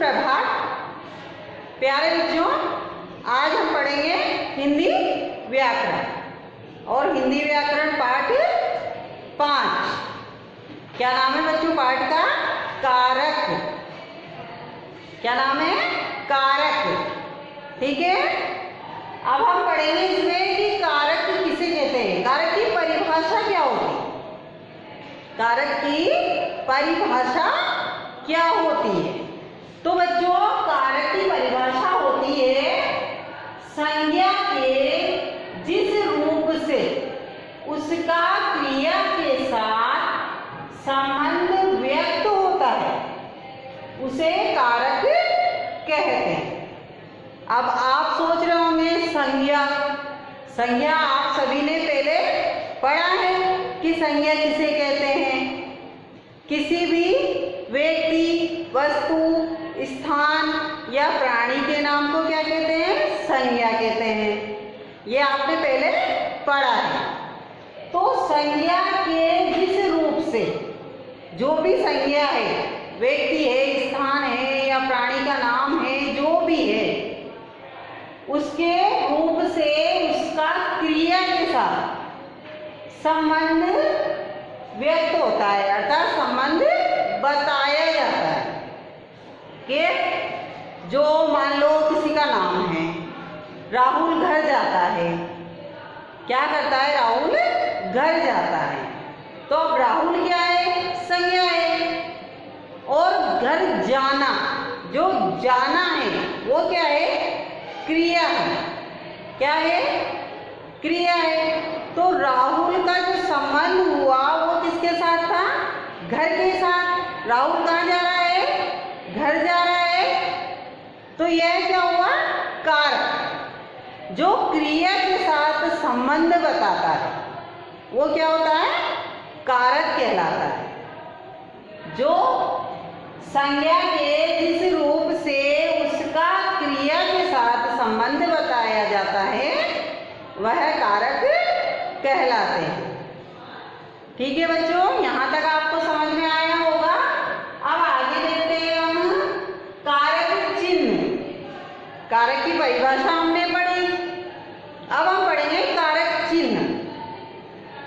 सुप्रभात प्यारे बच्चों। आज हम पढ़ेंगे हिंदी व्याकरण और हिंदी व्याकरण पाठ 5। क्या नाम है बच्चों पाठ का? कारक। क्या नाम है? कारक। ठीक है। अब हम पढ़ेंगे इसमें कि कारक किसे कहते हैं, कारक की परिभाषा क्या होती है, कारक की परिभाषा क्या होती है। तो बच्चों कारक की परिभाषा होती है संज्ञा के जिस रूप से उसका क्रिया के साथ संबंध व्यक्त होता है उसे कारक कहते हैं। अब आप सोच रहे होंगे संज्ञा, संज्ञा आप सभी ने पहले पढ़ा है कि संज्ञा किसे कहते हैं। किसी भी व्यक्ति, वस्तु, स्थान या प्राणी के नाम को क्या कहते हैं? संज्ञा कहते हैं। ये आपने पहले पढ़ा है। तो संज्ञा के जिस रूप से जो भी संज्ञा है, व्यक्ति है, स्थान है या प्राणी का नाम है, जो भी है, उसके रूप से उसका क्रिया के साथ संबंध व्यक्त होता है, अर्थात संबंध बताया जाता है। कि जो मान लो किसी का नाम है, राहुल घर जाता है। क्या करता है? राहुल घर जाता है। तो अब राहुल क्या है? संज्ञा है। और घर जाना, जो जाना है वो क्या है? क्रिया है। क्या है? क्रिया है। तो राहुल का जो संबंध हुआ वो किसके साथ था? घर के साथ। राहुल कहाँ जा रहा है? घर जा रहा है। तो यह क्या हुआ? कारक। जो क्रिया के साथ संबंध बताता है वो क्या होता है? कारक कहलाता है। जो संज्ञा के जिस रूप से उसका क्रिया के साथ संबंध बताया जाता है वह कारक कहलाते हैं। ठीक है बच्चों, यहाँ तक आपको समझ में आया होगा। अब आगे देखते हैं हम कारक चिन्ह। कारक की परिभाषा हमने पढ़ी, अब हम पढ़ेंगे कारक चिन्ह।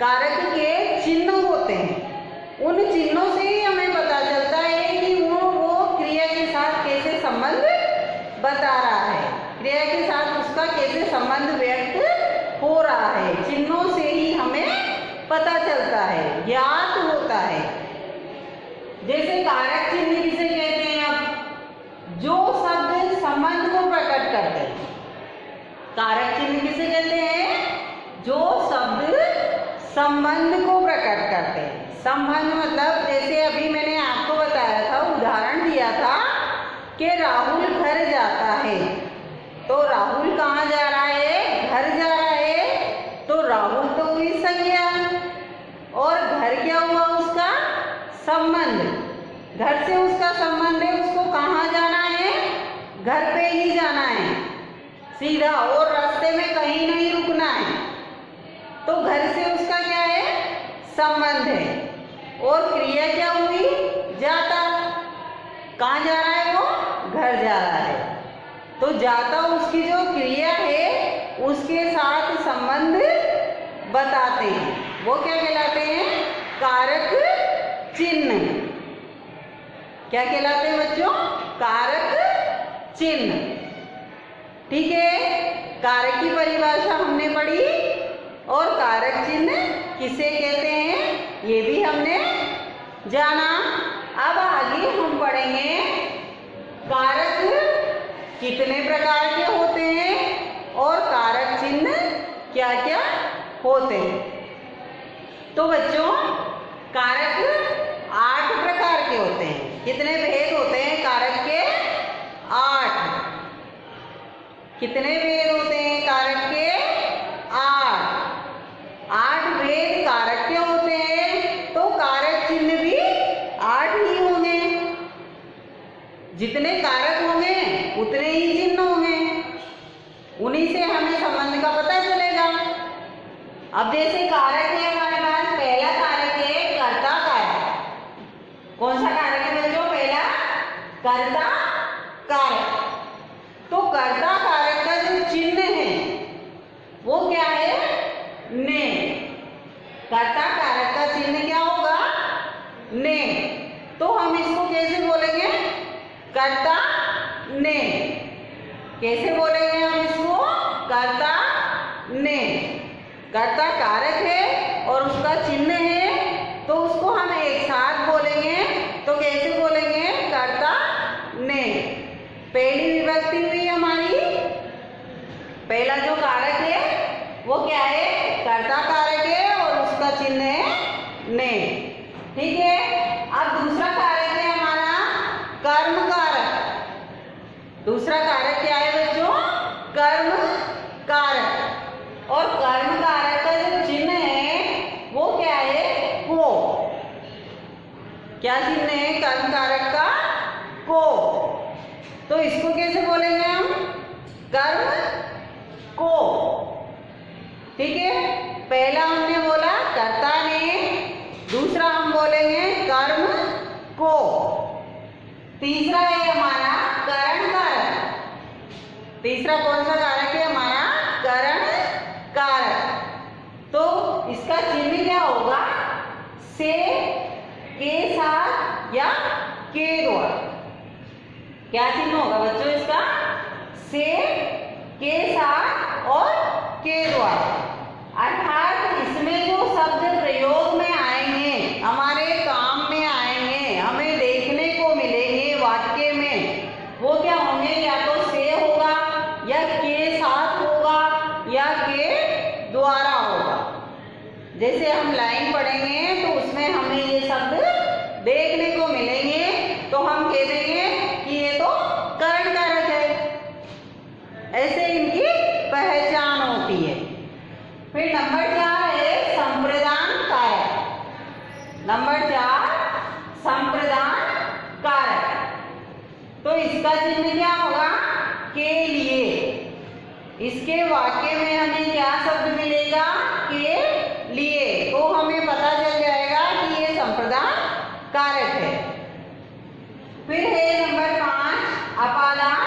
कारक के चिन्ह होते हैं, उन चिन्हों से ही हमें पता चलता है कि वो क्रिया के साथ कैसे संबंध बता रहा है, क्रिया के साथ उसका कैसे संबंध व्यक्त हो रहा है। चिन्हों से ही हमें पता चलता है, ज्ञात होता है। जैसे कारक चिन्ह किसे कहते हैं? अब जो शब्द संबंध को प्रकट करते हैं, कारक चिन्ह किसे कहते हैं? जो शब्द संबंध को प्रकट करते हैं। संबंध मतलब जैसे अभी मैंने आपको बताया था, उदाहरण दिया था कि राहुल घर जाता है। तो राहुल कहाँ जा रहा है? घर जा रहा है। तो राहुल तो हुई संज्ञा और घर क्या हुआ? उसका संबंध। घर से उसका संबंध है, उसको कहाँ जाना है? घर पे ही जाना है सीधा, और रास्ते में कहीं नहीं रुकना है। तो घर से उसका क्या है? संबंध है। और क्रिया क्या हुई? जाता। कहाँ जा रहा है वो? घर जा रहा है। तो जाता उसकी जो क्रिया है उसके साथ संबंध बताते हैं, वो क्या कहलाते हैं? कारक चिन्ह। क्या कहलाते हैं बच्चों? कारक चिन्ह। ठीक है। कारक की परिभाषा हमने पढ़ी और कारक चिन्ह किसे कहते हैं ये भी हमने जाना। अब आगे हम पढ़ेंगे कारक कितने प्रकार के होते हैं और कारक चिन्ह क्या क्या होते हैं। तो बच्चों कारक 8 प्रकार के होते हैं। कितने भेद होते हैं कारक के? 8। कितने भेद होते हैं कारक के? 8 भेद कारक के होते हैं। तो कारक चिन्ह भी 8 ही होंगे। जितने कारक होंगे उतने ही चिन्ह होंगे, उन्हीं से हमें संबंध का पता चलेगा। अब जैसे कारक है हमारे पास, पहला कारक है कर्ता कारक। कौन सा कारक है बच्चों? पहला कर्ता कारक। तो कर्ता कारक का जो चिन्ह है वो क्या है? ने। कर्ता कारक का चिन्ह क्या होगा? ने। तो हम इसको कैसे बोलेंगे? कर्ता ने। कैसे बोलेंगे हम इसको? कर्ता ने। कर्ता कारक है और उसका चिन्ह है, तो उसको हम एक साथ बोलेंगे। तो कैसे बोलेंगे? कर्ता ने। पहली विभक्ति हुई हमारी, पहला जो कारक है वो क्या है? कर्ता कारक है और उसका चिन्ह है ने। ठीक है। अब दूसरा कारक है हमारा कर्म कारक। दूसरा कारक क्या है बच्चों? कर्म कारक। और कर्म कारक का जो चिन्ह है वो क्या है? को। क्या चिन्ह है कर्म कारक का? को। तो इसको कैसे बोलेंगे हम? कर्म को। ठीक है। पहला हमने बोला कर्ता ने, दूसरा हम बोलेंगे कर्म को। तीसरा है हमारा करण कारक। तीसरा कौन सा कारक है हमारा? करण कारक। तो इसका चिन्ह क्या होगा? से, के साथ या के द्वारा। क्या चिन्ह होगा बच्चों इसका? से, के साथ और के द्वारा। अर्थात इसमें जो शब्द प्रयोग में आएंगे, हमारे काम में आएंगे, हमें देखने को मिलेंगे वाक्य में, वो क्या होंगे? या तो से होगा या के साथ होगा या के द्वारा होगा। जैसे हम लाइन पढ़ेंगे तो उसमें हमें ये शब्द देखने को मिलेंगे, तो हम कह देंगे कि ये तो करण कारक है। ऐसे इनकी पहचान होती है। फिर नंबर 4 है संप्रदान कारक। नंबर 4 संप्रदान कारक। तो इसका चिन्ह क्या होगा? के लिए। इसके वाक्य में हमें क्या शब्द मिलेगा? के लिए। तो हमें पता चल जाएगा कि ये संप्रदान कारक है। फिर है नंबर 5 अपादान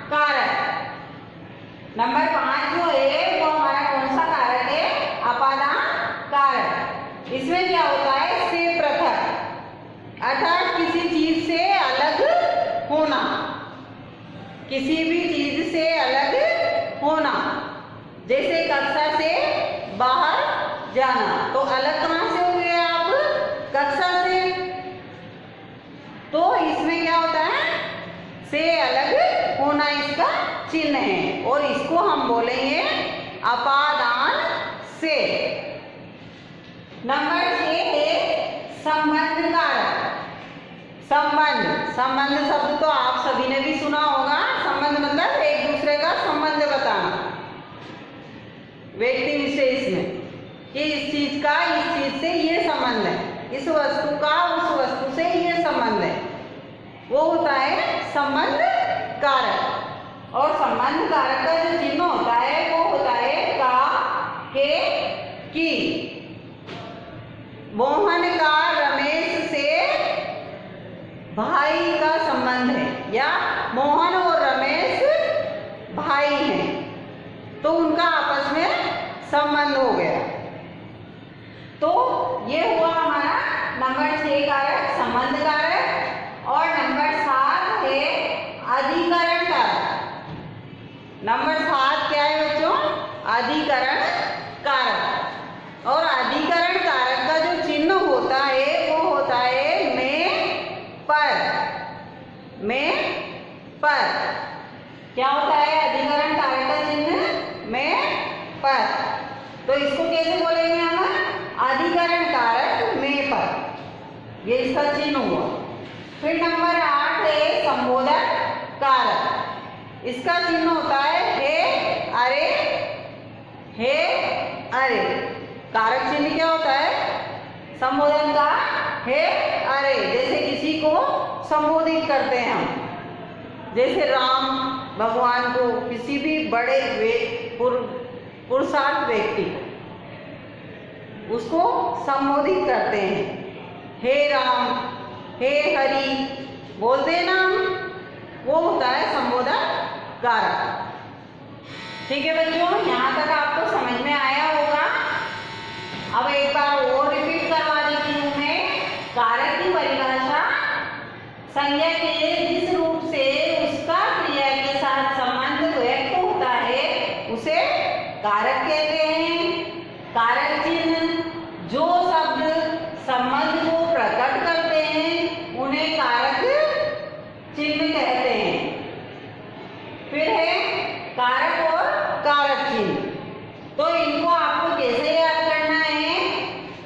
कारक। नंबर 5 जो है वो हमारा कौन सा कारक है? अपादान कारक। इसमें क्या होता है? से पृथक, अर्थात किसी चीज से अलग होना। किसी भी चीज से अलग होना। जैसे कक्षा से बाहर जाना, तो अलग कहां से हो गए आप? कक्षा से। तो इसमें क्या होता है? से अलग होना इसका चिन्ह है, और इसको हम बोलेंगे अपादान से। नंबर 6 है संबंध कारक। संबंध, संबंध शब्द तो आप सभी ने भी सुना होगा। संबंध मतलब एक दूसरे का संबंध बताना व्यक्ति विशेष में, कि इस चीज का इस चीज से ये संबंध है, इस वस्तु का उस वस्तु से ये संबंध है, वो होता है संबंध कारक। और संबंध कारक का जो चिन्ह होता है वो होता है का, के, की। मोहन का रमेश से भाई का संबंध है, या मोहन और रमेश भाई हैं, तो उनका आपस में संबंध हो गया। तो ये हुआ हमारा नंबर 6 कारक संबंध कारक। और नंबर 7 है अधिकरण कारक। नंबर 7 क्या है बच्चों? अधिकरण कारक। और अधिकरण कारक का जो चिन्ह होता है वो होता है में पर। में पर क्या होता है अधिकरण कारक का चिन्ह? में पर। तो इसको कैसे बोलेंगे हम? अधिकरण कारक में पर, ये इसका चिन्ह हुआ। फिर नंबर 8 है संबोधन कारक। इसका चिन्ह होता है हे, अरे, हे, अरे। कारक चिन्ह क्या होता है संबोधन का? हे, अरे। जैसे किसी को संबोधित करते हैं हम, जैसे राम भगवान को, किसी भी बड़े पुरुषार्थ व्यक्ति को, उसको संबोधित करते हैं। हे राम, हे हरि बोलते हैं ना हम। वो होता है संबोधन कारक। ठीक है बच्चों, यहाँ तक आपको समझ में आया होगा। अब एक बार और रिपीट करवा देती हूँ मैं। कारक की परिभाषा संज्ञा के जिस रूप से उसका क्रिया के साथ संबंध व्यक्त होता है उसे कारक कहते हैं। कारक चिन्ह जो शब्द संबंध को प्रकट करते हैं उन्हें कारक चिन्ह कहते हैं। फिर है कारक और कारक चिन्ह। तो इनको आपको कैसे याद करना है?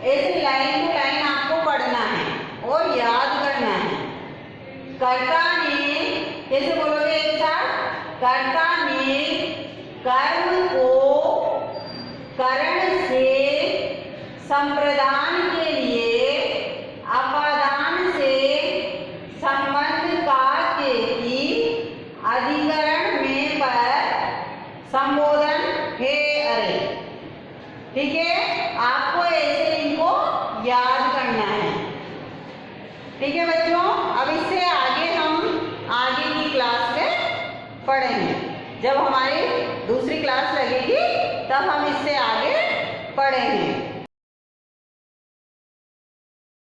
ऐसे लाइन टू लाइन आपको पढ़ना है और याद करना है। कर्ता ने, कैसे बोलोगे एक साथ? कर्ता ने कर्म को करण से संप्रदान के लिए अपादान से संबंध का के की अधिकरण में पर संबोधन है। अरे ठीक है, आपको ऐसे इनको याद करना है। ठीक है बच्चों, अब इससे आगे हम आगे की क्लास में पढ़ेंगे। जब हमारी दूसरी क्लास लगेगी तब हम इससे आगे